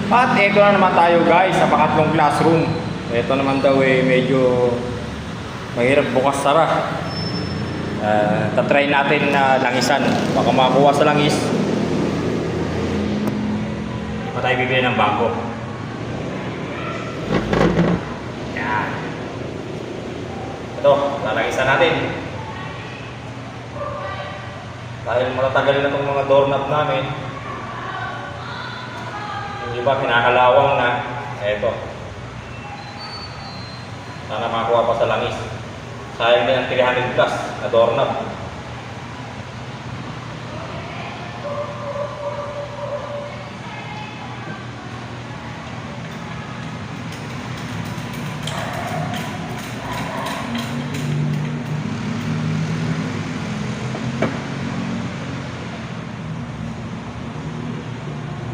At ito na naman tayo guys sa pangatlong classroom. Ito naman daw medyo mahirap bukas sara. Tatry natin na langisan. Baka makakuha sa langis. Hindi pa tayo bibili ng bangko. Yan. Ito, lalangisan natin. Dahil matatagal na itong mga doorknob namin. Yung iba kinakalawang na. Eto. Sana makakuha pa sa langis. Sayang na yung 300 plus na doorknob.